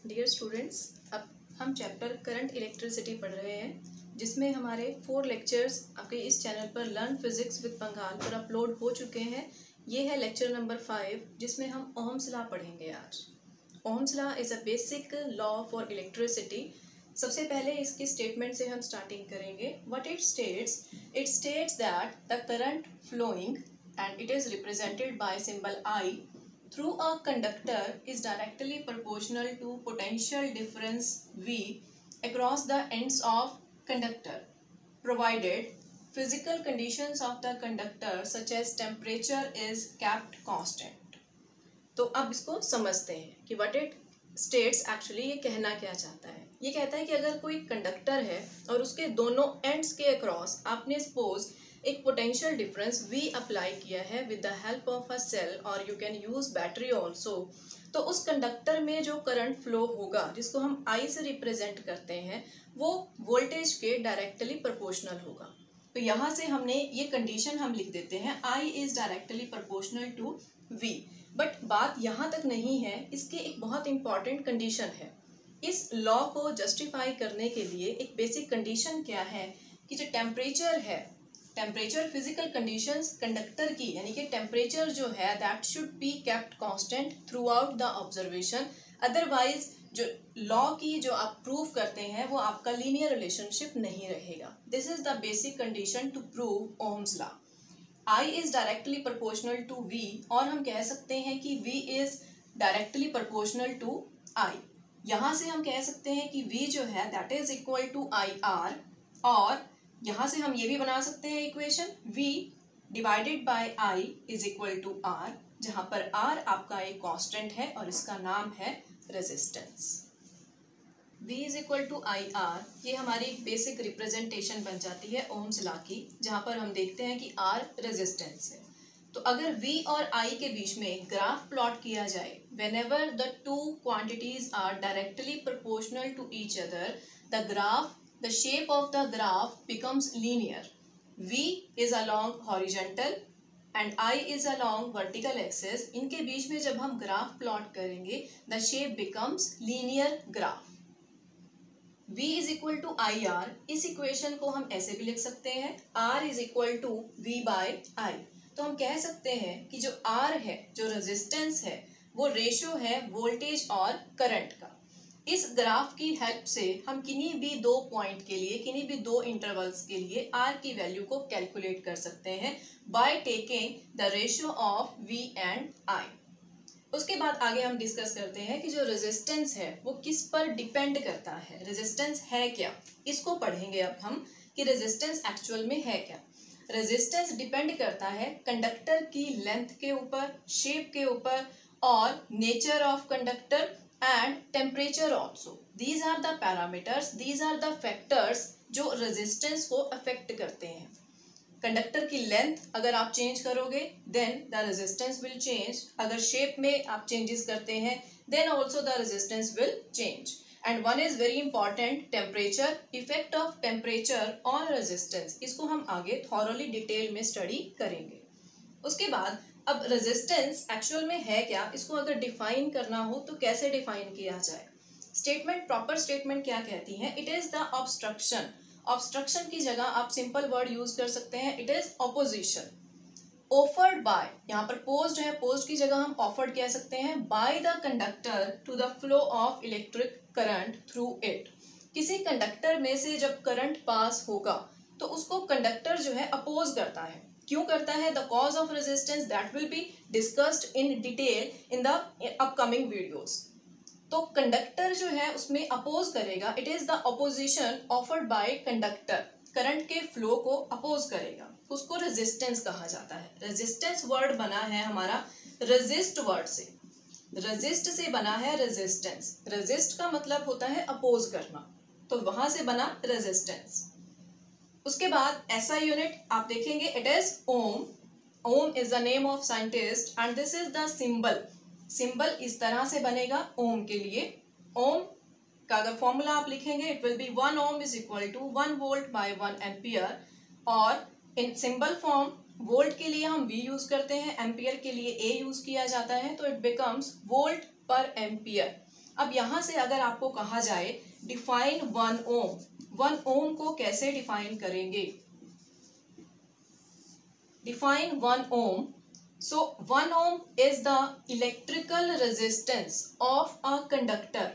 Dear students, अब हम chapter current electricity पढ़ रहे हैं, जिसमें हमारे 4 लेक्चर्स आपके इस चैनल पर लर्न फिजिक्स विद पंगाल पर अपलोड हो चुके हैं। ये है लेक्चर नंबर 5, जिसमें हम ओहम्स लॉ पढ़ेंगे आज। Ohm's law is a basic law for electricity. सबसे पहले इसकी स्टेटमेंट से हम स्टार्टिंग करेंगे। What it states that the current flowing and it is represented by symbol I through a conductor is directly proportional to potential difference V across the ends of conductor, provided physical conditions of the conductor such as temperature is kept constant। तो अब इसको समझते हैं कि what it states actually ये कहना क्या चाहता है। ये कहता है कि अगर कोई कंडक्टर है और उसके दोनों एंड्स के अक्रॉस आपने सपोज एक पोटेंशियल डिफरेंस V अप्लाई किया है with the help of a cell और you can use battery also, तो उस कंडक्टर में जो करंट फ्लो होगा, जिसको हम I से रिप्रेजेंट करते हैं, वो वोल्टेज के डायरेक्टली प्रोपोर्शनल होगा। तो यहाँ से हमने ये कंडीशन हम लिख देते हैं I is directly proportional to V। But बात यहाँ तक नहीं है, इसके एक बहुत इंपॉर्टेंट कंडीशन है। इस लॉ को जस्टिफाई करने के लिए एक बेसिक कंडीशन क्या है कि जो टेम्परेचर है, टेम्परेचर फिजिकल कंडीशंस कंडक्टर की, यानी कि टेम्परेचर जो है that should be kept constant through out the observation. Otherwise जो लॉ की जो आप प्रूव करते हैं वो आपका लीनियर रिलेशनशिप नहीं रहेगा। This is the basic condition to prove Ohm's law. I is directly proportional to V, और हम कह सकते हैं कि V is directly proportional to I। यहाँ से हम कह सकते हैं कि V जो है that is equal to IR, और यहाँ से हम ये भी बना सकते हैं equation V divided by I is equal to R, जहाँ पर R आपका एक कांस्टेंट है और इसका नाम है resistance. V is equal to IR, ये हमारी बेसिक रिप्रेजेंटेशन बन जाती है ओम्स लॉ की, जहाँ पर हम देखते हैं कि R रेजिस्टेंस है। तो अगर V और I के बीच में ग्राफ प्लॉट किया जाए, whenever the two quantities are directly proportional to each other, the shape of the graph becomes linear. V is along horizontal and I is along vertical axis. इनके बीच में जब हम graph plot करेंगे, the shape becomes linear graph. V is equal to IR, इस equation को हम ऐसे भी लिख सकते हैं R is equal to V by I। तो हम कह सकते हैं कि जो R है, जो रेजिस्टेंस है, वो रेशो है वोल्टेज और करंट का। इस ग्राफ की हेल्प से हम किन्हीं भी दो पॉइंट के लिए, किन्हीं भी दो इंटरवल्स के लिए R की वैल्यू को कैलकुलेट कर सकते हैं by taking the ratio of V and I। उसके बाद आगे हम डिस्कस करते हैं कि जो रेजिस्टेंस है वो किस पर डिपेंड करता है, रेजिस्टेंस है क्या, इसको पढ़ेंगे अब हम कि रेजिस्टेंस एक्चुअल में है क्या। रेजिस्टेंस डिपेंड करता है कंडक्टर की लेंथ के ऊपर, शेप के ऊपर, और nature of conductor and temperature also. These are the parameters, these are the factors जो resistance को affect करते हैं। कंडक्टर की लेंथ अगर आप चेंज करोगे then the resistance will change। अगर शेप में आप चेंजेस करते हैं then also the resistance will change। and one is very important, temperature, effect of temperature on resistance। इसको हम आगे thoroughly डिटेल में स्टडी करेंगे। उसके बाद अब रेजिस्टेंस एक्चुअल में है क्या, इसको अगर डिफाइन करना हो तो कैसे डिफाइन किया जाए। स्टेटमेंट, प्रॉपर स्टेटमेंट क्या कहती है, it is the obstruction. Obstruction की जगह आप सिंपल वर्ड यूज कर सकते हैं, it is opposition. Offered by, यहाँ पर पोज्ड है, पोज्ड की जगह हम ऑफर्ड कह सकते हैं, by the conductor to the flow of electric current through it. किसी कंडक्टर में से जब करंट पास होगा तो उसको कंडक्टर जो है अपोज करता है। क्यों करता है, the cause of resistance that will be discussed in detail in the upcoming videos. तो कंडक्टर जो है उसमें अपोज करेगा, it is the opposition offered by conductor, current के फ्लो को अपोज करेगा, उसको रेजिस्टेंस कहा जाता है। रेजिस्टेंस वर्ड बना है हमारा रेजिस्ट वर्ड से, रेजिस्ट से बना है रेजिस्टेंस। रेजिस्ट का मतलब होता है अपोज करना, तो वहां से बना रेजिस्टेंस। उसके बाद ऐसा यूनिट आप देखेंगे, it is ohm. Ohm is the name of scientist and this is the symbol. Symbol इस तरह से बनेगा ओम के लिए। ओम का अगर फॉर्मूला आप लिखेंगे, it will be 1 ohm is equal to 1 volt by 1 ampere, और इन सिंबल फॉर्म वोल्ट के लिए हम V यूज करते हैं, एम्पियर के लिए A यूज किया जाता है, तो इट बिकम्स वोल्ट पर एम्पियर। अब यहाँ से अगर आपको कहा जाए डिफाइन 1 ओम, 1 ओम को कैसे डिफाइन करेंगे? Define 1 Om. So 1 ohm is the electrical resistance of a conductor.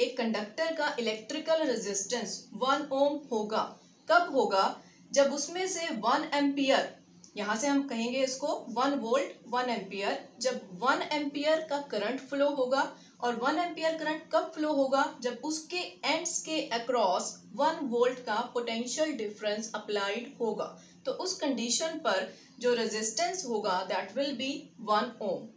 एक कंडक्टर का इलेक्ट्रिकल रेजिस्टेंस 1 ओम होगा. कब होगा? जब उसमें से 1 एम्पियर, यहाँ से हम कहेंगे इसको 1 वोल्ट 1 एम्पियर, जब 1 एम्पियर का करंट फ्लो होगा. और 1 एम्पियर करंट कब फ्लो होगा? जब उसके एंड्स के अक्रॉस 1 वोल्ट का पोटेंशियल डिफरेंस अप्लाइड होगा. तो उस कंडीशन पर जो रेजिस्टेंस होगा दैट विल बी 1 ओम.